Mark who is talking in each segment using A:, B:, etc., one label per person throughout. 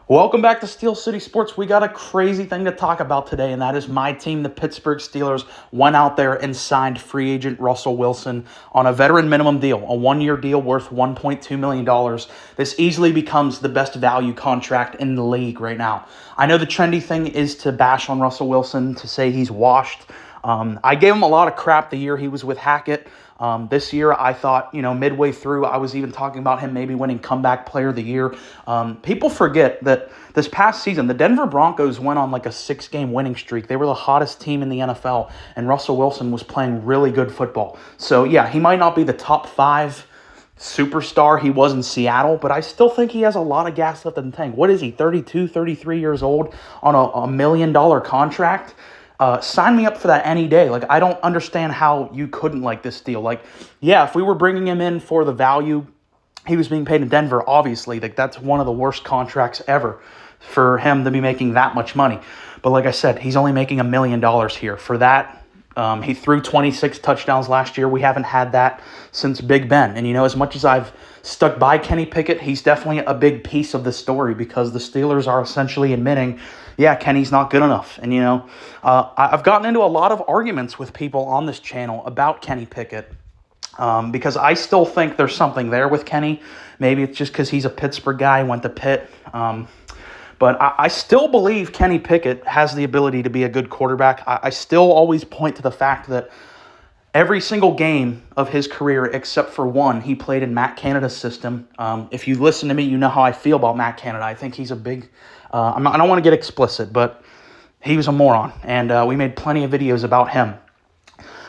A: Welcome back to Steel City Sports. We got a crazy thing to talk about today, and that is my team, the Pittsburgh Steelers, went out there and signed free agent Russell Wilson on a veteran minimum deal, a one-year deal worth $1.2 million. This easily becomes the best value contract in the league right now. I know the trendy thing is to bash on Russell Wilson, to say he's washed. I gave him a lot of crap the year he was with Hackett. This year, I thought, midway through, I was even talking about him maybe winning Comeback Player of the Year. People forget that this past season, the Denver Broncos went on like a 6-game winning streak. They were the hottest team in the NFL, and Russell Wilson was playing really good football. So, yeah, he might not be the top 5 superstar he was in Seattle, but I still think he has a lot of gas left in the tank. What is he, 32, 33 years old on a $1 million contract? Sign me up for that any day. Like, I don't understand how you couldn't like this deal. Like, yeah, if we were bringing him in for the value he was being paid in Denver, obviously, like, that's one of the worst contracts ever for him to be making that much money. But like I said, he's only making $1 million here. For that, he threw 26 touchdowns last year. We haven't had that since Big Ben. And, as much as I've stuck by Kenny Pickett, he's definitely a big piece of the story because the Steelers are essentially admitting, yeah, Kenny's not good enough. And, I've gotten into a lot of arguments with people on this channel about Kenny Pickett because I still think there's something there with Kenny. Maybe it's just because he's a Pittsburgh guy, went to Pitt. But I still believe Kenny Pickett has the ability to be a good quarterback. I still always point to the fact that every single game of his career, except for one, he played in Matt Canada's system. If you listen to me, you know how I feel about Matt Canada. I think he's a big... I don't want to get explicit, but he was a moron, and we made plenty of videos about him.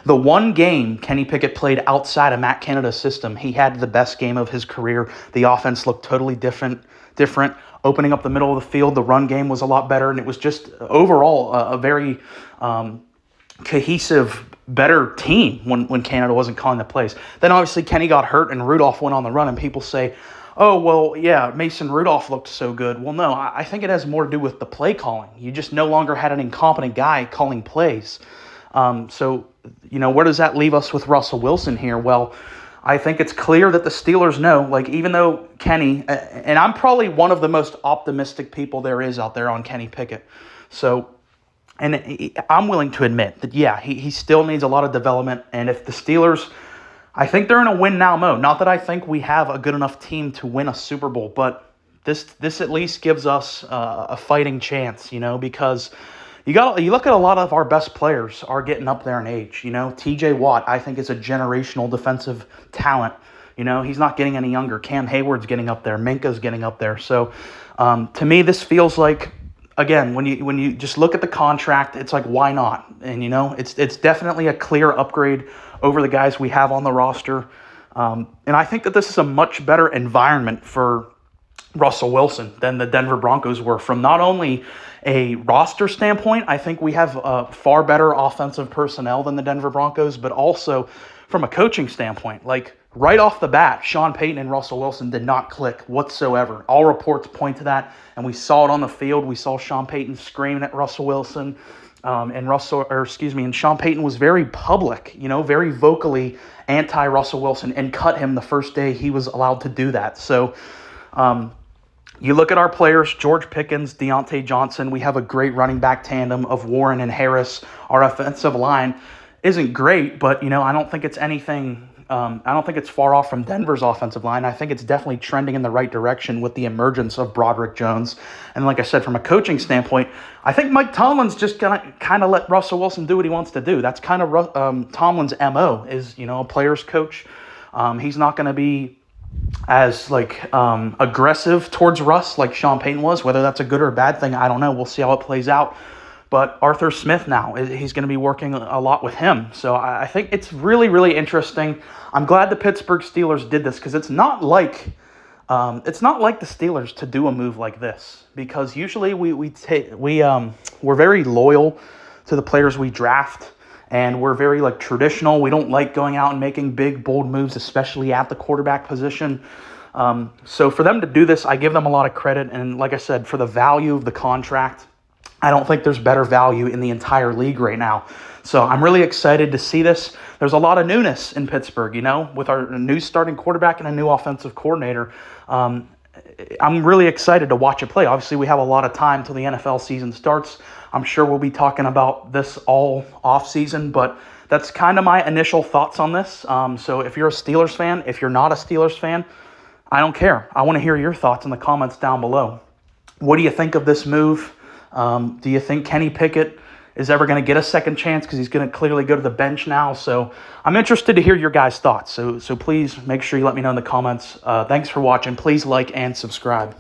A: The one game Kenny Pickett played outside of Matt Canada's system, he had the best game of his career. The offense looked totally different. Opening up the middle of the field, the run game was a lot better, and it was just overall a very cohesive, better team when Canada wasn't calling the plays. Then obviously Kenny got hurt, and Rudolph went on the run, and people say, oh, well, yeah, Mason Rudolph looked so good. Well, no, I think it has more to do with the play calling. You just no longer had an incompetent guy calling plays. So, where does that leave us with Russell Wilson here? Well, I think it's clear that the Steelers know, like, even though Kenny, and I'm probably one of the most optimistic people there is out there on Kenny Pickett. So, and I'm willing to admit that, yeah, he still needs a lot of development. And if the Steelers, I think they're in a win-now mode. Not that I think we have a good enough team to win a Super Bowl, but this at least gives us a fighting chance, because you look at a lot of our best players are getting up there in age. T.J. Watt, I think, is a generational defensive talent. He's not getting any younger. Cam Hayward's getting up there. Minka's getting up there. So, to me, this feels like, again, when you just look at the contract, it's like, why not? And, it's definitely a clear upgrade over the guys we have on the roster. And I think that this is a much better environment for Russell Wilson than the Denver Broncos were. From not only a roster standpoint, I think we have far better offensive personnel than the Denver Broncos, but also from a coaching standpoint. Like, right off the bat, Sean Payton and Russell Wilson did not click whatsoever. All reports point to that, and we saw it on the field. We saw Sean Payton screaming at Russell Wilson. And Sean Payton was very public, very vocally anti-Russell Wilson, and cut him the first day he was allowed to do that. So, you look at our players, George Pickens, Deontay Johnson. We have a great running back tandem of Warren and Harris. Our offensive line isn't great, but, I don't think it's anything. I don't think it's far off from Denver's offensive line. I think it's definitely trending in the right direction with the emergence of Broderick Jones. And like I said, from a coaching standpoint, I think Mike Tomlin's just going to kind of let Russell Wilson do what he wants to do. That's kind of Tomlin's MO is, a player's coach. He's not going to be as aggressive towards Russ like Sean Payton was. Whether that's a good or a bad thing, I don't know. We'll see how it plays out. But Arthur Smith now, he's going to be working a lot with him. So I think it's really, really interesting. I'm glad the Pittsburgh Steelers did this because it's not like the Steelers to do a move like this, because usually we're very loyal to the players we draft, and we're very traditional. We don't like going out and making big, bold moves, especially at the quarterback position. So for them to do this, I give them a lot of credit. And like I said, for the value of the contract, I don't think there's better value in the entire league right now. So I'm really excited to see this. There's a lot of newness in Pittsburgh, with our new starting quarterback and a new offensive coordinator. I'm really excited to watch it play. Obviously, we have a lot of time till the NFL season starts. I'm sure we'll be talking about this all off season, but that's kind of my initial thoughts on this. So if you're a Steelers fan, if you're not a Steelers fan, I don't care. I want to hear your thoughts in the comments down below. What do you think of this move? Do you think Kenny Pickett is ever going to get a second chance, because he's going to clearly go to the bench now? So I'm interested to hear your guys' thoughts. So please make sure you let me know in the comments. Thanks for watching. Please like and subscribe.